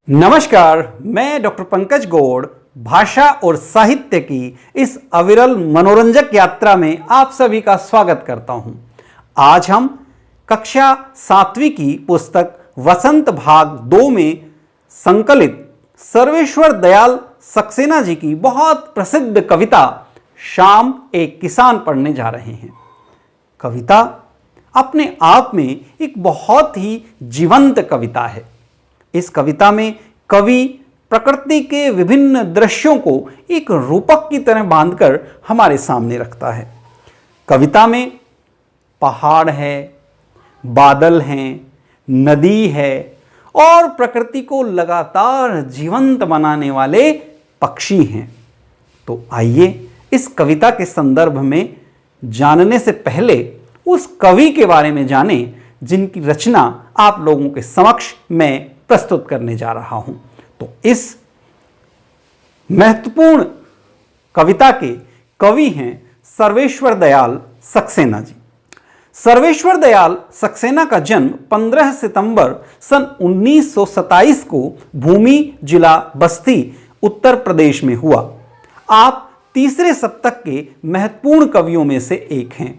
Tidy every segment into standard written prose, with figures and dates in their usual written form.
नमस्कार, मैं डॉक्टर पंकज गौड़ भाषा और साहित्य की इस अविरल मनोरंजक यात्रा में आप सभी का स्वागत करता हूं। आज हम कक्षा 7वीं की पुस्तक वसंत भाग 2 में संकलित सर्वेश्वर दयाल सक्सेना जी की बहुत प्रसिद्ध कविता शाम एक किसान पढ़ने जा रहे हैं। कविता अपने आप में एक बहुत ही जीवंत कविता है। इस कविता में कवि प्रकृति के विभिन्न दृश्यों को एक रूपक की तरह बांधकर हमारे सामने रखता है। कविता में पहाड़ है, बादल हैं, नदी है और प्रकृति को लगातार जीवंत बनाने वाले पक्षी हैं। तो आइए इस कविता के संदर्भ में जानने से पहले उस कवि के बारे में जानें जिनकी रचना आप लोगों के समक्ष मैं प्रस्तुत करने जा रहा हूं। तो इस महत्वपूर्ण कविता के कवि हैं सर्वेश्वर दयाल सक्सेना जी। सर्वेश्वर दयाल सक्सेना का जन्म 15 सितंबर सन 1927 को भूमि जिला बस्ती उत्तर प्रदेश में हुआ। आप तीसरे शतक के महत्वपूर्ण कवियों में से एक हैं।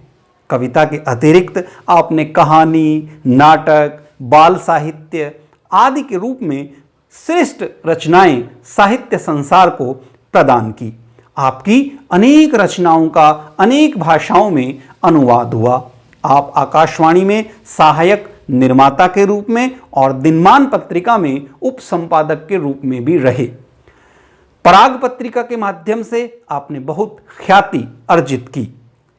कविता के अतिरिक्त आपने कहानी, नाटक, बाल साहित्य आदि के रूप में श्रेष्ठ रचनाएं साहित्य संसार को प्रदान की। आपकी अनेक रचनाओं का अनेक भाषाओं में अनुवाद हुआ। आप आकाशवाणी में सहायक निर्माता के रूप में और दिनमान पत्रिका में उप संपादक के रूप में भी रहे। पराग पत्रिका के माध्यम से आपने बहुत ख्याति अर्जित की।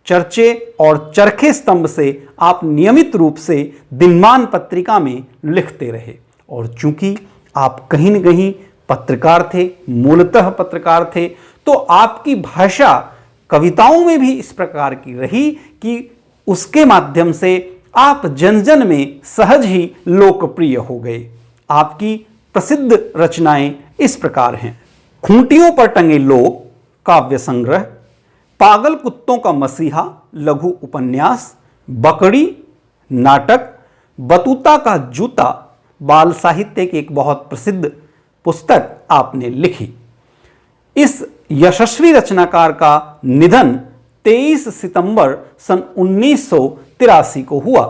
चर्चे और चरखे स्तंभ से आप नियमित रूप से दिनमान पत्रिका में लिखते रहे और चूंकि आप कहीं न कहीं पत्रकार थे, मूलतः पत्रकार थे, तो आपकी भाषा कविताओं में भी इस प्रकार की रही कि उसके माध्यम से आप जन जन में सहज ही लोकप्रिय हो गए। आपकी प्रसिद्ध रचनाएं इस प्रकार हैं: खूंटियों पर टंगे लोग काव्य संग्रह, पागल कुत्तों का मसीहा लघु उपन्यास, बकरी नाटक, बतूता का जूता बाल साहित्य की एक बहुत प्रसिद्ध पुस्तक आपने लिखी। इस यशस्वी रचनाकार का निधन 23 सितंबर सन 1983 को हुआ।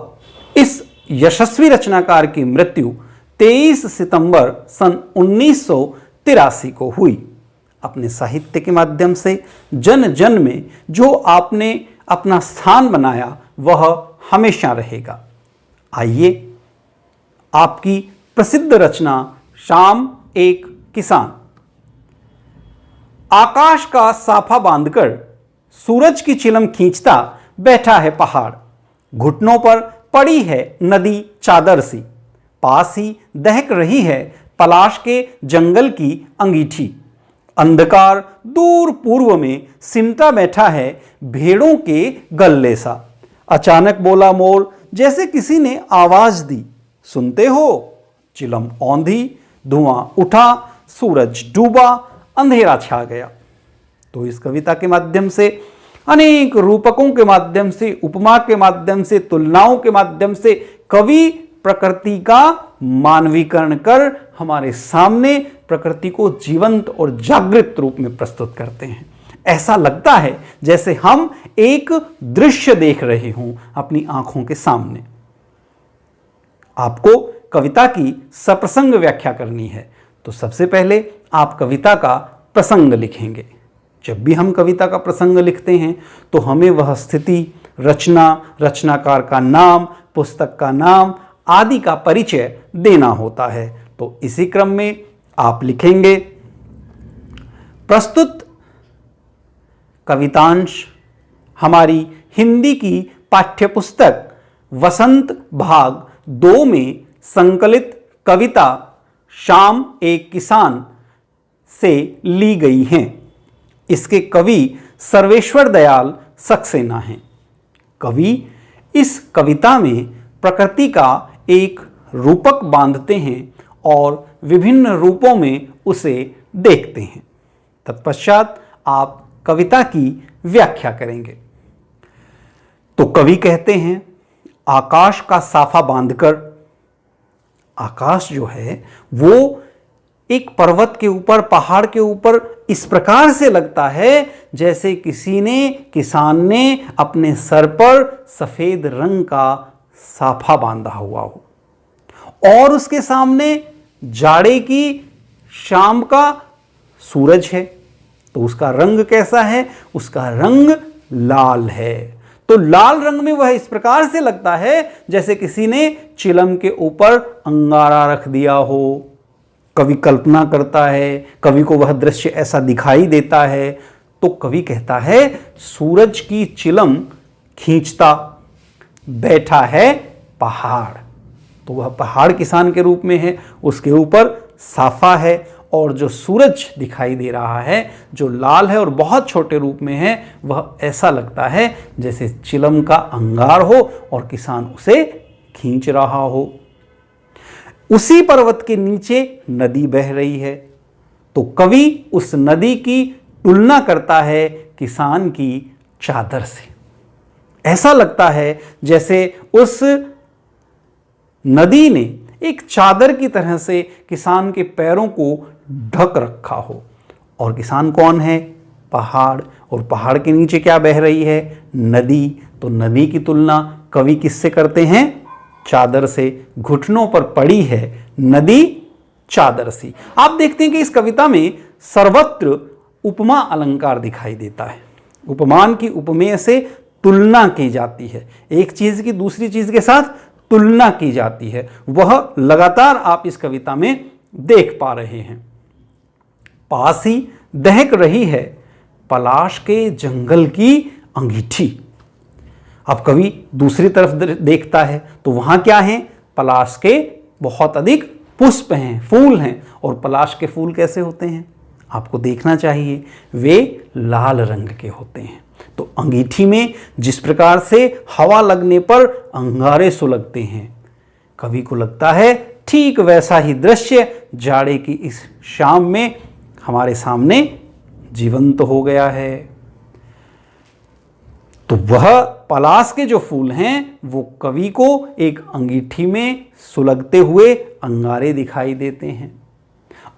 इस यशस्वी रचनाकार की मृत्यु 23 सितंबर सन 1983 को हुई। अपने साहित्य के माध्यम से जन जन में जो आपने अपना स्थान बनाया वह हमेशा रहेगा। आइए आपकी प्रसिद्ध रचना शाम एक किसान। आकाश का साफा बांधकर सूरज की चिलम खींचता बैठा है पहाड़। घुटनों पर पड़ी है नदी चादर सी, पास ही दहक रही है पलाश के जंगल की अंगीठी। अंधकार दूर पूर्व में सिमटा बैठा है भेड़ों के गल्ले सा। अचानक बोला मोर जैसे किसी ने आवाज दी, सुनते हो? चिलम औंधी, धुआं उठा, सूरज डूबा, अंधेरा छा गया। तो इस कविता के माध्यम से अनेक रूपकों के माध्यम से, उपमा के माध्यम से, तुलनाओं के माध्यम से कवि प्रकृति का मानवीकरण कर हमारे सामने प्रकृति को जीवंत और जागृत रूप में प्रस्तुत करते हैं। ऐसा लगता है जैसे हम एक दृश्य देख रहे हों अपनी आंखों के सामने। आपको कविता की सप्रसंग व्याख्या करनी है तो सबसे पहले आप कविता का प्रसंग लिखेंगे। जब भी हम कविता का प्रसंग लिखते हैं तो हमें वह स्थिति, रचना, रचनाकार का नाम, पुस्तक का नाम आदि का परिचय देना होता है। तो इसी क्रम में आप लिखेंगे: प्रस्तुत कवितांश हमारी हिंदी की पाठ्यपुस्तक वसंत भाग 2 में संकलित कविता शाम एक किसान से ली गई हैं। इसके कवि सर्वेश्वर दयाल सक्सेना हैं। कवि इस कविता में प्रकृति का एक रूपक बांधते हैं और विभिन्न रूपों में उसे देखते हैं। तत्पश्चात आप कविता की व्याख्या करेंगे। तो कवि कहते हैं, आकाश का साफा बांधकर आकाश जो है वो एक पर्वत के ऊपर, पहाड़ के ऊपर इस प्रकार से लगता है जैसे किसान ने अपने सर पर सफेद रंग का साफा बांधा हुआ हो, और उसके सामने जाड़े की शाम का सूरज है। तो उसका रंग कैसा है? उसका रंग लाल है। तो लाल रंग में वह इस प्रकार से लगता है जैसे किसी ने चिलम के ऊपर अंगारा रख दिया हो। कवि कल्पना करता है, कवि को वह दृश्य ऐसा दिखाई देता है, तो कवि कहता है सूरज की चिलम खींचता बैठा है पहाड़। तो वह पहाड़ किसान के रूप में है, उसके ऊपर साफा है, और जो सूरज दिखाई दे रहा है जो लाल है और बहुत छोटे रूप में है, वह ऐसा लगता है जैसे चिलम का अंगार हो और किसान उसे खींच रहा हो। उसी पर्वत के नीचे नदी बह रही है, तो कवि उस नदी की तुलना करता है किसान की चादर से। ऐसा लगता है जैसे उस नदी ने एक चादर की तरह से किसान के पैरों को ढक रखा हो। और किसान कौन है? पहाड़। और पहाड़ के नीचे क्या बह रही है? नदी। तो नदी की तुलना कवि किससे करते हैं? चादर से। घुटनों पर पड़ी है नदी चादर सी। आप देखते हैं कि इस कविता में सर्वत्र उपमा अलंकार दिखाई देता है। उपमान की उपमेय से तुलना की जाती है, एक चीज की दूसरी चीज के साथ तुलना की जाती है। वह लगातार आप इस कविता में देख पा रहे हैं। पास ही दहक रही है पलाश के जंगल की अंगीठी। अब कवि दूसरी तरफ देखता है तो वहां क्या है? पलाश के बहुत अधिक पुष्प हैं, फूल हैं। और पलाश के फूल कैसे होते हैं? आपको देखना चाहिए, वे लाल रंग के होते हैं। तो अंगीठी में जिस प्रकार से हवा लगने पर अंगारे सुलगते हैं, कवि को लगता है ठीक वैसा ही दृश्य जाड़े की इस शाम में हमारे सामने जीवंत हो गया है। तो वह पलाश के जो फूल हैं वो कवि को एक अंगीठी में सुलगते हुए अंगारे दिखाई देते हैं।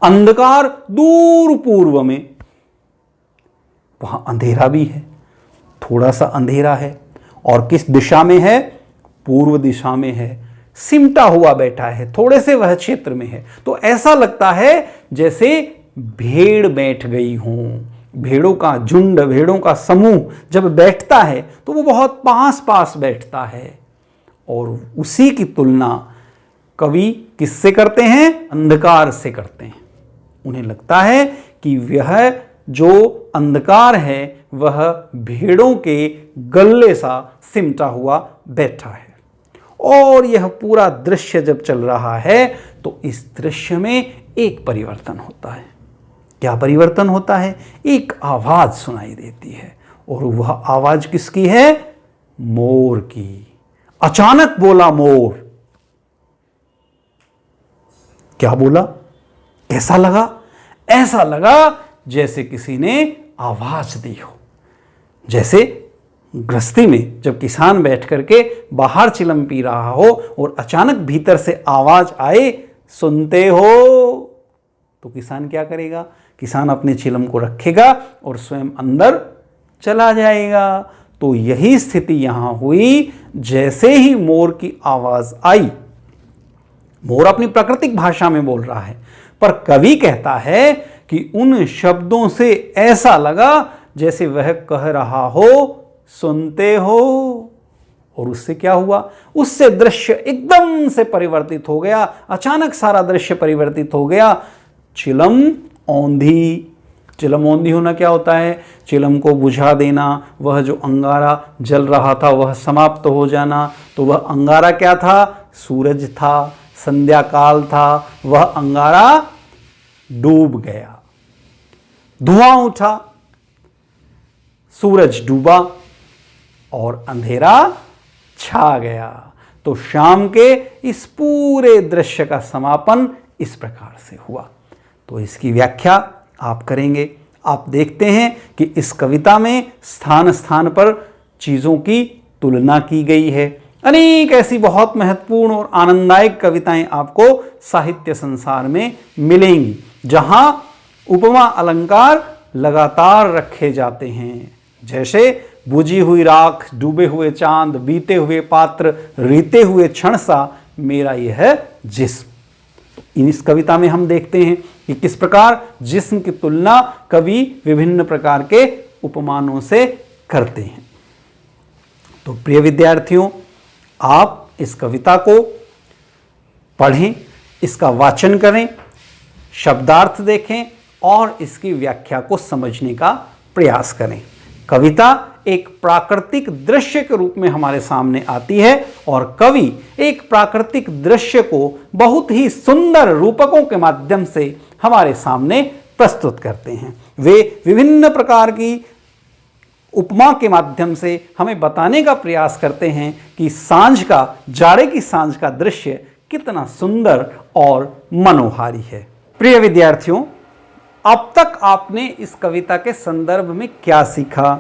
अंधकार दूर पूर्व में, वहां अंधेरा भी है, थोड़ा सा अंधेरा है, और किस दिशा में है? पूर्व दिशा में है, सिमटा हुआ बैठा है, थोड़े से वह क्षेत्र में है। तो ऐसा लगता है जैसे भेड़ बैठ गई हों। भेड़ों का झुंड, भेड़ों का समूह जब बैठता है तो वो बहुत पास पास बैठता है। और उसी की तुलना कवि किससे करते हैं? अंधकार से करते हैं। उन्हें लगता है कि वह जो अंधकार है वह भेड़ों के गल्ले सा सिमटा हुआ बैठा है। और यह पूरा दृश्य जब चल रहा है तो इस दृश्य में एक परिवर्तन होता है। क्या परिवर्तन होता है? एक आवाज सुनाई देती है, और वह आवाज किसकी है? मोर की। अचानक बोला मोर। क्या बोला? कैसा लगा? ऐसा लगा जैसे किसी ने आवाज दी हो। जैसे गृहस्थी में जब किसान बैठ करके बाहर चिलम पी रहा हो और अचानक भीतर से आवाज आए, सुनते हो, तो किसान क्या करेगा? किसान अपने चिलम को रखेगा और स्वयं अंदर चला जाएगा। तो यही स्थिति यहां हुई। जैसे ही मोर की आवाज आई, मोर अपनी प्राकृतिक भाषा में बोल रहा है, पर कवि कहता है कि उन शब्दों से ऐसा लगा जैसे वह कह रहा हो, सुनते हो। और उससे क्या हुआ? उससे दृश्य एकदम से परिवर्तित हो गया। अचानक सारा दृश्य परिवर्तित हो गया। चिलम औंधी। चिलम औंधी होना क्या होता है? चिलम को बुझा देना, वह जो अंगारा जल रहा था वह समाप्त हो जाना। तो वह अंगारा क्या था? सूरज था, संध्या काल था। वह अंगारा डूब गया, धुआं उठा, सूरज डूबा और अंधेरा छा गया। तो शाम के इस पूरे दृश्य का समापन इस प्रकार से हुआ। तो इसकी व्याख्या आप करेंगे। आप देखते हैं कि इस कविता में स्थान स्थान पर चीज़ों की तुलना की गई है। अनेक ऐसी बहुत महत्वपूर्ण और आनंददायक कविताएं आपको साहित्य संसार में मिलेंगी। जहां उपमा अलंकार लगातार रखे जाते हैं, जैसे बुझी हुई राख, डूबे हुए चांद, बीते हुए पात्र, रीते हुए क्षण सा मेरा यह जिस्म। इस कविता में हम देखते हैं कि किस प्रकार जिस्म की तुलना कवि विभिन्न प्रकार के उपमानों से करते हैं। तो प्रिय विद्यार्थियों, आप इस कविता को पढ़ें, इसका वाचन करें, शब्दार्थ देखें और इसकी व्याख्या को समझने का प्रयास करें। कविता एक प्राकृतिक दृश्य के रूप में हमारे सामने आती है और कवि एक प्राकृतिक दृश्य को बहुत ही सुंदर रूपकों के माध्यम से हमारे सामने प्रस्तुत करते हैं। वे विभिन्न प्रकार की उपमा के माध्यम से हमें बताने का प्रयास करते हैं कि सांझ का, जाड़े की सांझ का दृश्य कितना सुंदर और मनोहारी है। प्रिय विद्यार्थियों, अब तक आपने इस कविता के संदर्भ में क्या सीखा?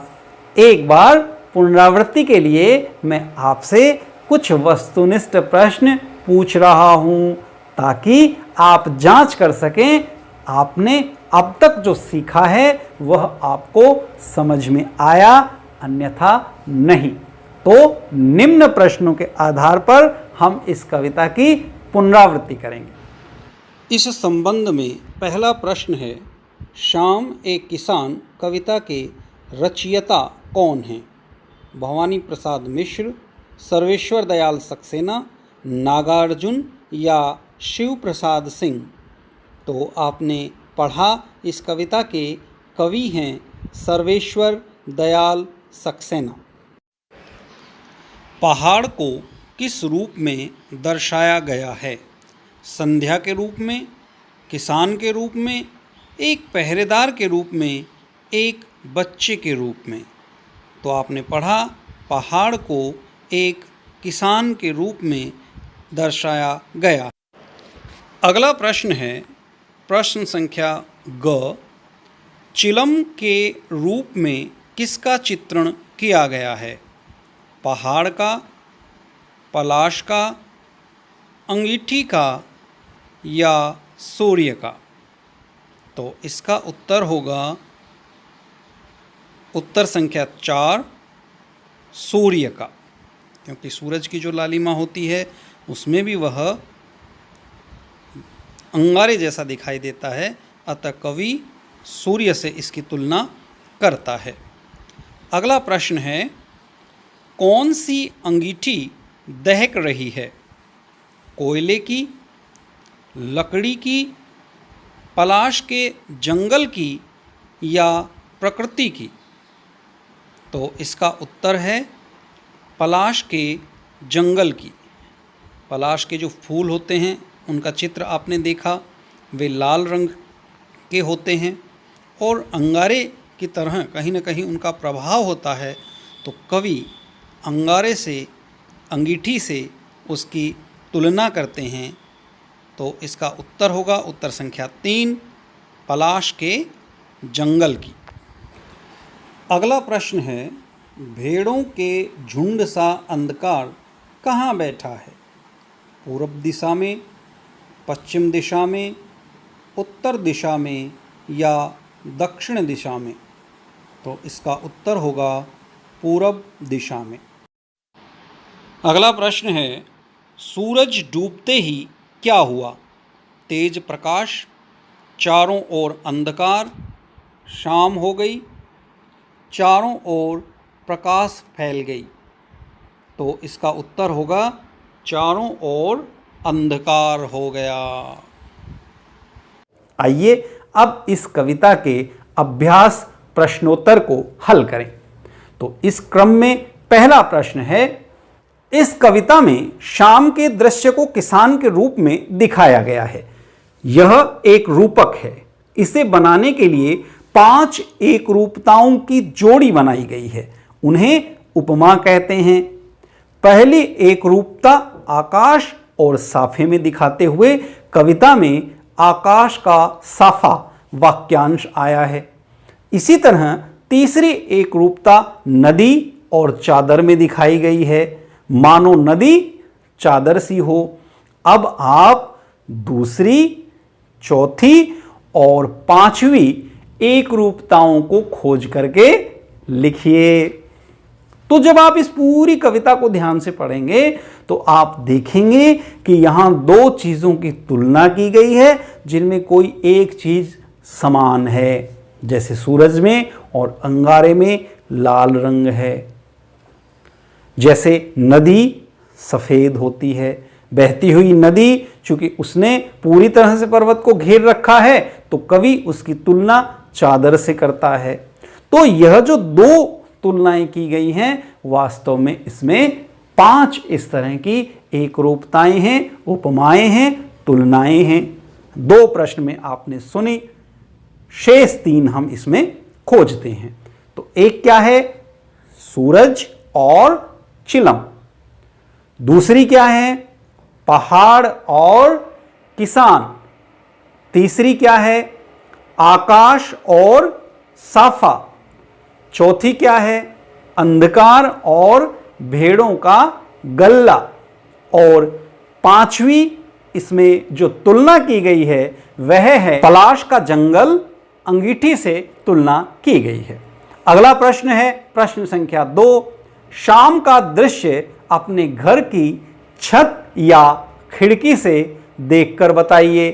एक बार पुनरावृत्ति के लिए मैं आपसे कुछ वस्तुनिष्ठ प्रश्न पूछ रहा हूं ताकि आप जांच कर सकें आपने अब तक जो सीखा है वह आपको समझ में आया, अन्यथा नहीं। तो निम्न प्रश्नों के आधार पर हम इस कविता की पुनरावृत्ति करेंगे। इस संबंध में पहला प्रश्न है, श्याम एक किसान कविता के रचयिता कौन हैं? भवानी प्रसाद मिश्र, सर्वेश्वर दयाल सक्सेना, नागार्जुन या शिव प्रसाद सिंह? तो आपने पढ़ा, इस कविता के कवि हैं सर्वेश्वर दयाल सक्सेना। पहाड़ को किस रूप में दर्शाया गया है? संध्या के रूप में, किसान के रूप में, एक पहरेदार के रूप में, एक बच्चे के रूप में? तो आपने पढ़ा, पहाड़ को एक किसान के रूप में दर्शाया गया। अगला प्रश्न है प्रश्न संख्या ग, चिलम के रूप में किसका चित्रण किया गया है? पहाड़ का, पलाश का, अंगीठी का या सूर्य का? तो इसका उत्तर होगा उत्तर संख्या 4, सूर्य का, क्योंकि सूरज की जो लालिमा होती है उसमें भी वह अंगारे जैसा दिखाई देता है, अतः कवि सूर्य से इसकी तुलना करता है। अगला प्रश्न है, कौन सी अंगीठी दहक रही है? कोयले की, लकड़ी की, पलाश के जंगल की या प्रकृति की? तो इसका उत्तर है पलाश के जंगल की। पलाश के जो फूल होते हैं उनका चित्र आपने देखा, वे लाल रंग के होते हैं और अंगारे की तरह कहीं न कहीं उनका प्रभाव होता है। तो कवि अंगारे से, अंगीठी से उसकी तुलना करते हैं। तो इसका उत्तर होगा उत्तर संख्या 3, पलाश के जंगल की। अगला प्रश्न है, भेड़ों के झुंड सा अंधकार कहाँ बैठा है? पूर्व दिशा में, पश्चिम दिशा में, उत्तर दिशा में या दक्षिण दिशा में? तो इसका उत्तर होगा पूर्व दिशा में। अगला प्रश्न है, सूरज डूबते ही क्या हुआ? तेज प्रकाश, चारों ओर अंधकार, शाम हो गई, चारों ओर प्रकाश फैल गई? तो इसका उत्तर होगा चारों ओर अंधकार हो गया। आइए अब इस कविता के अभ्यास प्रश्नोत्तर को हल करें। तो इस क्रम में पहला प्रश्न है, इस कविता में शाम के दृश्य को किसान के रूप में दिखाया गया है। यह एक रूपक है। इसे बनाने के लिए 5 एक रूपताओं की जोड़ी बनाई गई है। उन्हें उपमा कहते हैं। पहली एक रूपता आकाश और साफे में दिखाते हुए कविता में आकाश का साफा वाक्यांश आया है। इसी तरह तीसरी एक रूपता नदी और चादर में दिखाई गई है, मानो नदी चादर सी हो। अब आप दूसरी, चौथी और पांचवी एक रूपताओं को खोज करके लिखिए। तो जब आप इस पूरी कविता को ध्यान से पढ़ेंगे तो आप देखेंगे कि यहां दो चीजों की तुलना की गई है जिनमें कोई एक चीज समान है, जैसे सूरज में और अंगारे में लाल रंग है, जैसे नदी सफेद होती है। बहती हुई नदी, चूंकि उसने पूरी तरह से पर्वत को घेर रखा है तो कवि उसकी तुलना चादर से करता है। तो यह जो दो तुलनाएं की गई हैं, वास्तव में इसमें 5 इस तरह की एक रूपताएं हैं, उपमाएं हैं, तुलनाएं हैं। 2 प्रश्न में आपने सुनी, शेष 3 हम इसमें खोजते हैं। तो एक क्या है? सूरज और चिलम। दूसरी क्या है? पहाड़ और किसान। तीसरी क्या है? आकाश और साफा। चौथी क्या है? अंधकार और भेड़ों का गल्ला। और पांचवी इसमें जो तुलना की गई है वह है पलाश का जंगल, अंगीठी से तुलना की गई है। अगला प्रश्न है प्रश्न संख्या 2। शाम का दृश्य अपने घर की छत या खिड़की से देखकर बताइए।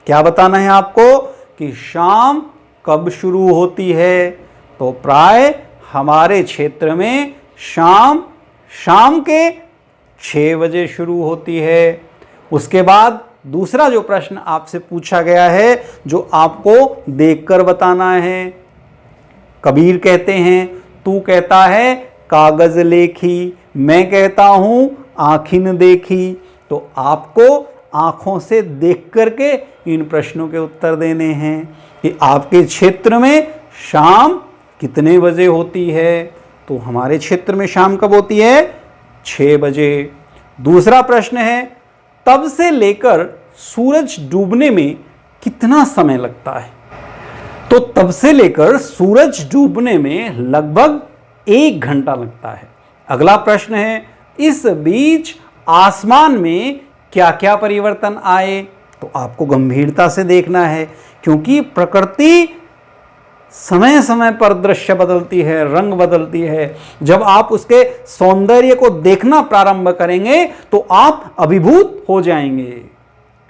क्या बताना है आपको कि शाम कब शुरू होती है? तो प्राय हमारे क्षेत्र में शाम के 6 बजे शुरू होती है। उसके बाद दूसरा जो प्रश्न आपसे पूछा गया है, जो आपको देखकर बताना है। कबीर कहते हैं, तू कहता है कागज लेखी, मैं कहता हूं आँखिन देखी। तो आपको आंखों से देख करके इन प्रश्नों के उत्तर देने हैं कि आपके क्षेत्र में शाम कितने बजे होती है। तो हमारे क्षेत्र में शाम कब होती है? 6 बजे। दूसरा प्रश्न है, तब से लेकर सूरज डूबने में कितना समय लगता है? तो तब से लेकर सूरज डूबने में लगभग 1 घंटा लगता है। अगला प्रश्न है, इस बीच आसमान में क्या क्या परिवर्तन आए? तो आपको गंभीरता से देखना है, क्योंकि प्रकृति समय समय पर दृश्य बदलती है, रंग बदलती है। जब आप उसके सौंदर्य को देखना प्रारंभ करेंगे तो आप अभिभूत हो जाएंगे।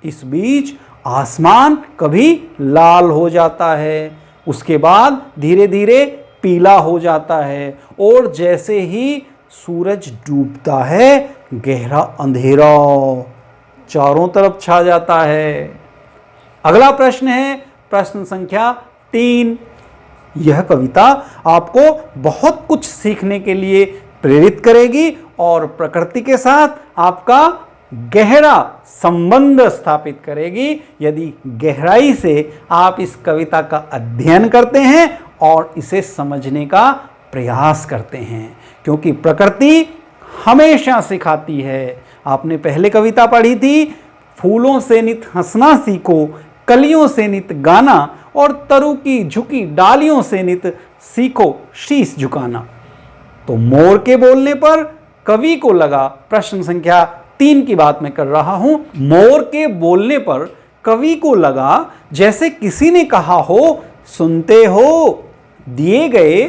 इस बीच आसमान कभी लाल हो जाता है, उसके बाद धीरे धीरे पीला हो जाता है, और जैसे ही सूरज डूबता है गहरा अंधेरा चारों तरफ छा जाता है। अगला प्रश्न है प्रश्न संख्या 3। यह कविता आपको बहुत कुछ सीखने के लिए प्रेरित करेगी और प्रकृति के साथ आपका गहरा संबंध स्थापित करेगी, यदि गहराई से आप इस कविता का अध्ययन करते हैं और इसे समझने का प्रयास करते हैं। क्योंकि प्रकृति हमेशा सिखाती है। आपने पहले कविता पढ़ी थी, फूलों से नित हंसना सीखो, कलियों से नित गाना, और तरु की झुकी डालियों से नित सीखो शीश झुकाना। तो मोर के बोलने पर कवि को लगा, प्रश्न संख्या 3 की बात मैं कर रहा हूं, मोर के बोलने पर कवि को लगा जैसे किसी ने कहा हो, सुनते हो, दिए गए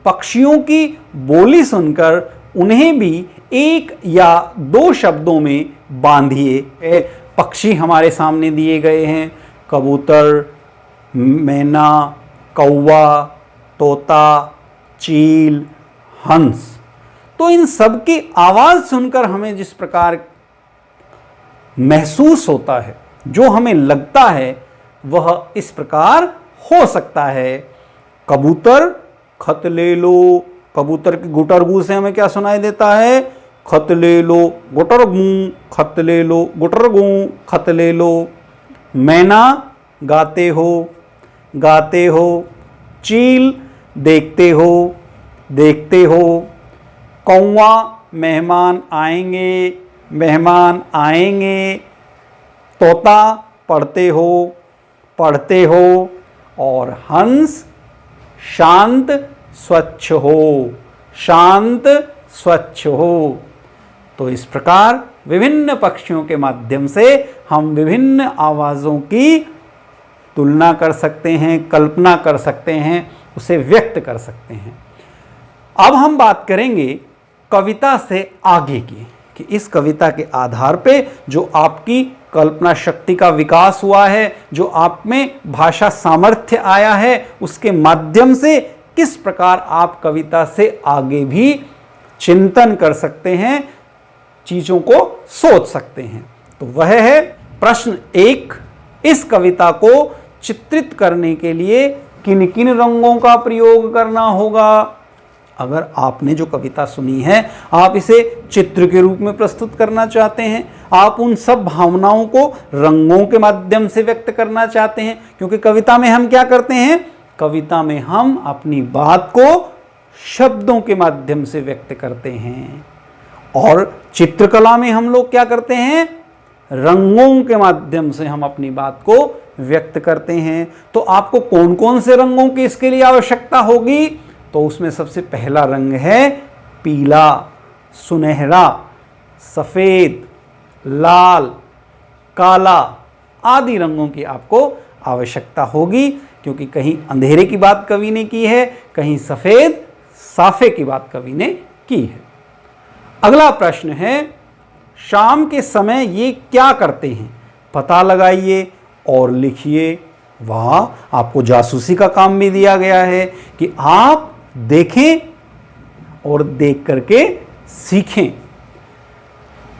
पक्षियों की बोली सुनकर उन्हें भी 1 या 2 शब्दों में बांधिए। पक्षी हमारे सामने दिए गए हैं, कबूतर, मैना, कौवा, तोता, चील, हंस। तो इन सब की आवाज़ सुनकर हमें जिस प्रकार महसूस होता है, जो हमें लगता है, वह इस प्रकार हो सकता है। कबूतर खत ले लो, कबूतर की गुटरगू से हमें क्या सुनाई देता है? खत ले लो गुटरगू, खत ले लो गुटरगू, खत ले लो। मैना गाते हो, गाते हो। चील देखते हो, देखते हो। कौवा मेहमान आएंगे, मेहमान आएंगे। तोता पढ़ते हो, पढ़ते हो। और हंस शांत स्वच्छ हो, शांत स्वच्छ हो। तो इस प्रकार विभिन्न पक्षियों के माध्यम से हम विभिन्न आवाज़ों की तुलना कर सकते हैं, कल्पना कर सकते हैं, उसे व्यक्त कर सकते हैं। अब हम बात करेंगे कविता से आगे की, कि इस कविता के आधार पे जो आपकी कल्पना शक्ति का विकास हुआ है, जो आप में भाषा सामर्थ्य आया है, उसके माध्यम से किस प्रकार आप कविता से आगे भी चिंतन कर सकते हैं, चीजों को सोच सकते हैं। तो वह है प्रश्न 1। इस कविता को चित्रित करने के लिए किन किन रंगों का प्रयोग करना होगा? अगर आपने जो कविता सुनी है, आप इसे चित्र के रूप में प्रस्तुत करना चाहते हैं, आप उन सब भावनाओं को रंगों के माध्यम से व्यक्त करना चाहते हैं, क्योंकि कविता में हम क्या करते हैं? कविता में हम अपनी बात को शब्दों के माध्यम से व्यक्त करते हैं, और चित्रकला में हम लोग क्या करते हैं? रंगों के माध्यम से हम अपनी बात को व्यक्त करते हैं। तो आपको कौन कौन से रंगों की इसके लिए आवश्यकता होगी? तो उसमें सबसे पहला रंग है पीला, सुनहरा, सफेद, लाल, काला आदि रंगों की आपको आवश्यकता होगी, क्योंकि कहीं अंधेरे की बात कवि ने की है, कहीं सफेद साफे की बात कवि ने की है। अगला प्रश्न है, शाम के समय ये क्या करते हैं? पता लगाइए और लिखिए। वहां आपको जासूसी का काम भी दिया गया है कि आप देखें और देख करके सीखें।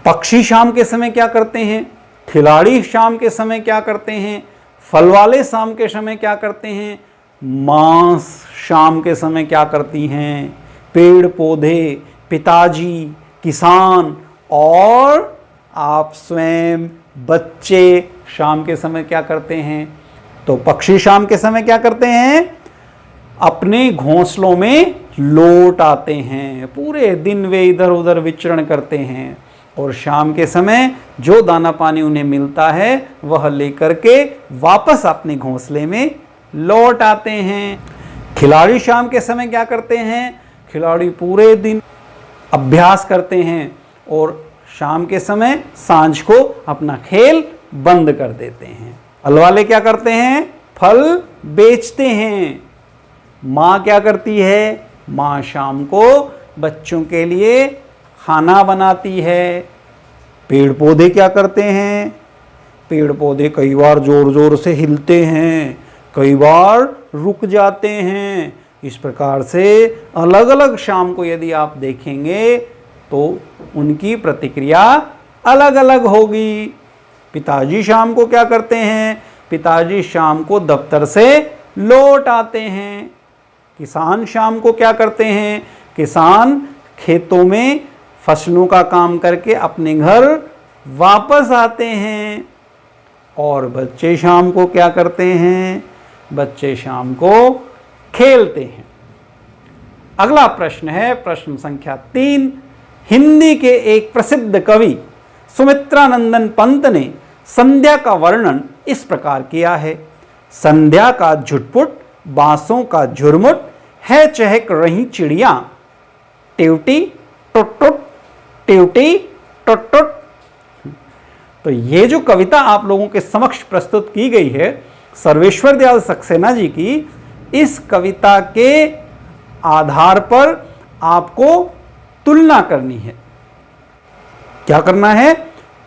पक्षी शाम के समय क्या करते हैं? खिलाड़ी शाम के समय क्या करते हैं? फल वाले शाम के समय क्या करते हैं? मांस शाम के समय क्या करती हैं? पेड़ पौधे, पिताजी, किसान और आप स्वयं, बच्चे शाम के समय क्या करते हैं? तो पक्षी शाम के समय क्या करते हैं? अपने घोंसलों में लौट आते हैं। पूरे दिन वे इधर उधर विचरण करते हैं, और शाम के समय जो दाना पानी उन्हें मिलता है वह लेकर के वापस अपने घोंसले में लौट आते हैं। खिलाड़ी शाम के समय क्या करते हैं? खिलाड़ी पूरे दिन अभ्यास करते हैं और शाम के समय सांझ को अपना खेल बंद कर देते हैं। फल वाले क्या करते हैं? फल बेचते हैं। माँ क्या करती है? माँ शाम को बच्चों के लिए खाना बनाती है। पेड़ पौधे क्या करते हैं? पेड़ पौधे कई बार जोर जोर से हिलते हैं, कई बार रुक जाते हैं। इस प्रकार से अलग अलग शाम को यदि आप देखेंगे तो उनकी प्रतिक्रिया अलग अलग होगी। पिताजी शाम को क्या करते हैं? पिताजी शाम को दफ्तर से लौट आते हैं। किसान शाम को क्या करते हैं? किसान खेतों में फसलों का काम करके अपने घर वापस आते हैं। और बच्चे शाम को क्या करते हैं? बच्चे शाम को खेलते हैं। अगला प्रश्न है प्रश्न संख्या 3। हिंदी के एक प्रसिद्ध कवि सुमित्रानंदन पंत ने संध्या का वर्णन इस प्रकार किया है। संध्या का झुटपुट, बांसों का झुरमुट, है चहक रही चिड़िया, टिवटी टुट टुट, टिवटी टुट टुट। तो ये जो कविता आप लोगों के समक्ष प्रस्तुत की गई है सर्वेश्वर दयाल सक्सेना जी की, इस कविता के आधार पर आपको तुलना करनी है। क्या करना है?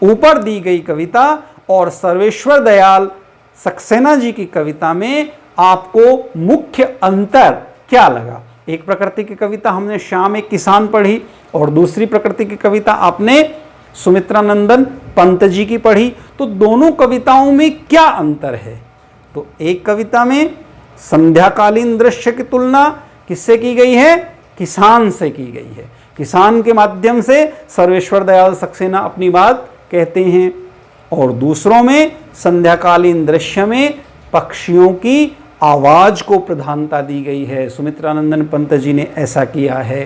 ऊपर दी गई कविता और सर्वेश्वर दयाल सक्सेना जी की कविता में आपको मुख्य अंतर क्या लगा? एक प्रकृति की कविता हमने शाम एक किसान पढ़ी और दूसरी प्रकृति की कविता आपने सुमित्रानंदन पंत जी की पढ़ी। तो दोनों कविताओं में क्या अंतर है? तो एक कविता में संध्याकालीन दृश्य की तुलना किससे की गई है? किसान से की गई है। किसान के माध्यम से सर्वेश्वर दयाल सक्सेना अपनी बात कहते हैं। और दूसरों में संध्याकालीन दृश्य में पक्षियों की आवाज को प्रधानता दी गई है। सुमित्रानंदन पंत जी ने ऐसा किया है।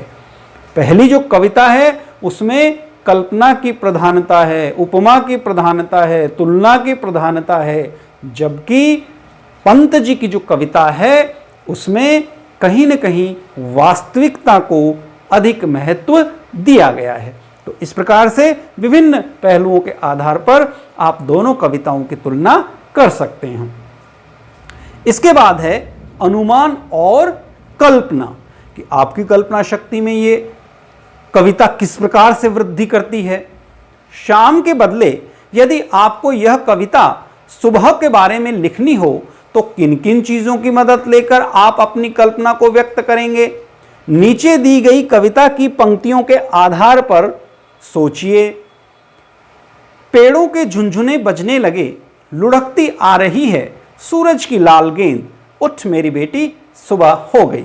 पहली जो कविता है उसमें कल्पना की प्रधानता है, उपमा की प्रधानता है, तुलना की प्रधानता है, जबकि पंत जी की जो कविता है उसमें कहीं न कहीं वास्तविकता को अधिक महत्व दिया गया है। तो इस प्रकार से विभिन्न पहलुओं के आधार पर आप दोनों कविताओं की तुलना कर सकते हैं। इसके बाद है अनुमान और कल्पना, कि आपकी कल्पना शक्ति में ये कविता किस प्रकार से वृद्धि करती है। शाम के बदले यदि आपको यह कविता सुबह के बारे में लिखनी हो तो किन किन चीजों की मदद लेकर आप अपनी कल्पना को व्यक्त करेंगे। नीचे दी गई कविता की पंक्तियों के आधार पर सोचिए। पेड़ों के झुनझुने बजने लगे, लुढ़कती आ रही है सूरज की लाल गेंद, उठ मेरी बेटी सुबह हो गई।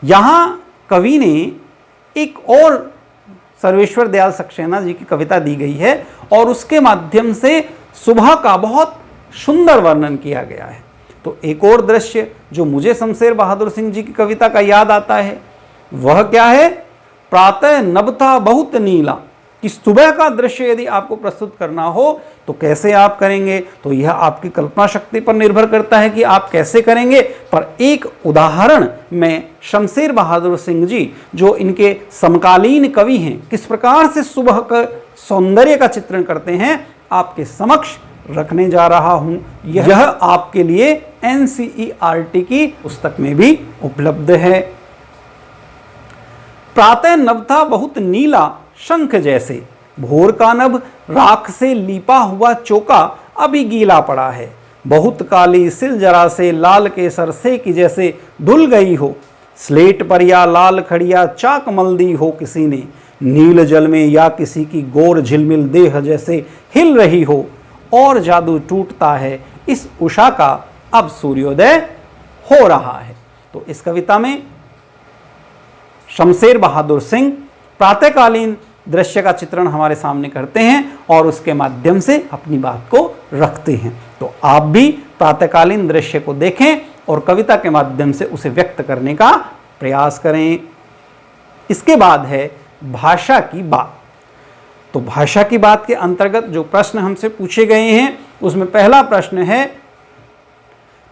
यहां कवि ने एक और सर्वेश्वर दयाल सक्सेना जी की कविता दी गई है और उसके माध्यम से सुबह का बहुत सुंदर वर्णन किया गया है। तो एक और दृश्य जो मुझे शमशेर बहादुर सिंह जी की कविता का याद आता है वह क्या है, प्रातः नभ था बहुत नीला, कि सुबह का दृश्य यदि आपको प्रस्तुत करना हो तो कैसे आप करेंगे, तो यह आपकी कल्पना शक्ति पर निर्भर करता है कि आप कैसे करेंगे। पर एक उदाहरण में शमशेर बहादुर सिंह जी जो इनके समकालीन कवि हैं किस प्रकार से सुबह का सौंदर्य का चित्रण करते हैं आपके समक्ष रखने जा रहा हूं। यह आपके लिए एनसीईआरटी की पुस्तक में भी उपलब्ध है। प्रातः नभ था बहुत नीला शंख जैसे, भोर का नभ राख से लीपा हुआ चौका अभी गीला पड़ा है, बहुत काली सिल जरा से लाल केसर से की जैसे धुल गई हो, स्लेट पर या लाल खड़िया चाक मल दी हो किसी ने, नील जल में या किसी की गोर झिलमिल देह जैसे हिल रही हो, और जादू टूटता है इस उषा का अब सूर्योदय हो रहा है। तो इस कविता में शमशेर बहादुर सिंह प्रातःकालीन दृश्य का चित्रण हमारे सामने करते हैं और उसके माध्यम से अपनी बात को रखते हैं। तो आप भी प्रातःकालीन दृश्य को देखें और कविता के माध्यम से उसे व्यक्त करने का प्रयास करें। इसके बाद है भाषा की बात। तो भाषा की बात के अंतर्गत जो प्रश्न हमसे पूछे गए हैं उसमें पहला प्रश्न है,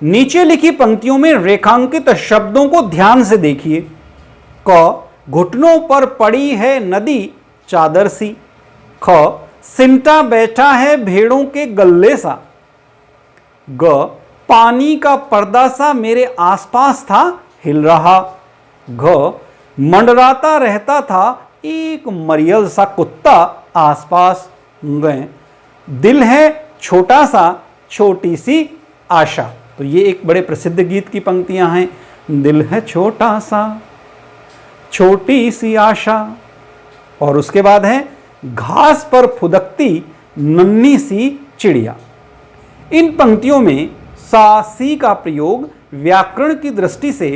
नीचे लिखी पंक्तियों में रेखांकित शब्दों को ध्यान से देखिए। क, घुटनों पर पड़ी है नदी चादर सी। ख, सिमटा बैठा है भेड़ों के गल्ले सा। ग, पानी का पर्दा सा मेरे आसपास था हिल रहा। घ, मंडराता रहता था एक मरियल सा कुत्ता आसपास। ग, दिल है छोटा सा छोटी सी आशा। तो ये एक बड़े प्रसिद्ध गीत की पंक्तियां हैं। दिल है छोटा सा छोटी सी आशा। और उसके बाद है घास पर फुदकती नन्ही सी चिड़िया। इन पंक्तियों में सा सी का प्रयोग व्याकरण की दृष्टि से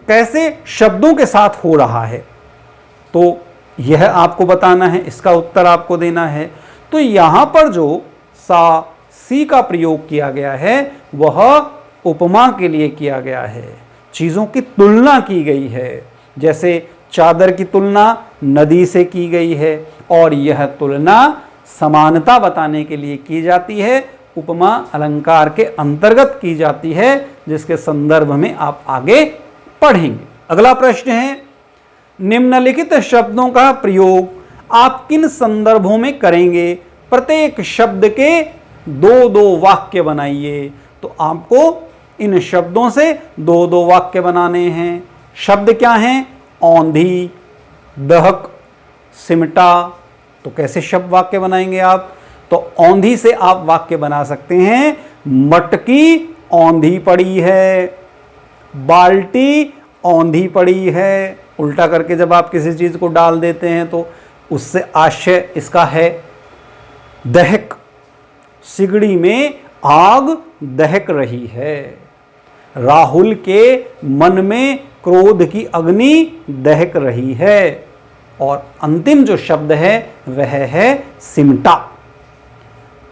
कैसे शब्दों के साथ हो रहा है, तो यह आपको बताना है, इसका उत्तर आपको देना है। तो यहां पर जो सा सी का प्रयोग किया गया है वह उपमा के लिए किया गया है, चीजों की तुलना की गई है। जैसे चादर की तुलना नदी से की गई है और यह तुलना समानता बताने के लिए की जाती है, उपमा अलंकार के अंतर्गत की जाती है, जिसके संदर्भ में आप आगे पढ़ेंगे। अगला प्रश्न है, निम्नलिखित शब्दों का प्रयोग आप किन संदर्भों में करेंगे? प्रत्येक शब्द के दो दो वाक्य बनाइए। तो आपको इन शब्दों से दो दो वाक्य बनाने हैं। शब्द क्या हैं? औंधी, दहक, सिमटा। तो कैसे शब्द वाक्य बनाएंगे आप? तो औंधी से आप वाक्य बना सकते हैं, मटकी औंधी पड़ी है, बाल्टी औंधी पड़ी है। उल्टा करके जब आप किसी चीज को डाल देते हैं तो उससे आशय इसका है। दहक, सिगड़ी में आग दहक रही है। राहुल के मन में क्रोध की अग्नि दहक रही है। और अंतिम जो शब्द है वह है सिमटा।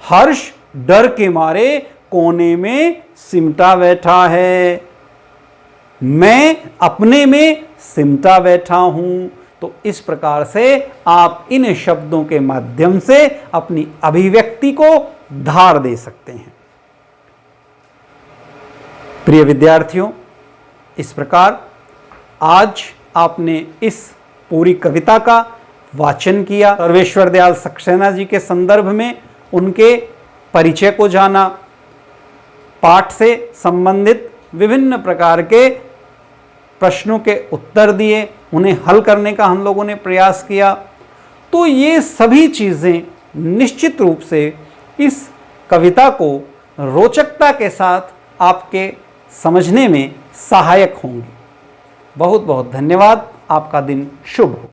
हर्ष डर के मारे कोने में सिमटा बैठा है, मैं अपने में सिमटा बैठा हूं। तो इस प्रकार से आप इन शब्दों के माध्यम से अपनी अभिव्यक्ति को धार दे सकते हैं। प्रिय विद्यार्थियों, इस प्रकार आज आपने इस पूरी कविता का वाचन किया, सर्वेश्वर दयाल सक्सेना जी के संदर्भ में उनके परिचय को जाना, पाठ से संबंधित विभिन्न प्रकार के प्रश्नों के उत्तर दिए, उन्हें हल करने का हम लोगों ने प्रयास किया। तो ये सभी चीज़ें निश्चित रूप से इस कविता को रोचकता के साथ आपके समझने में सहायक होंगी। बहुत बहुत धन्यवाद। आपका दिन शुभ हो।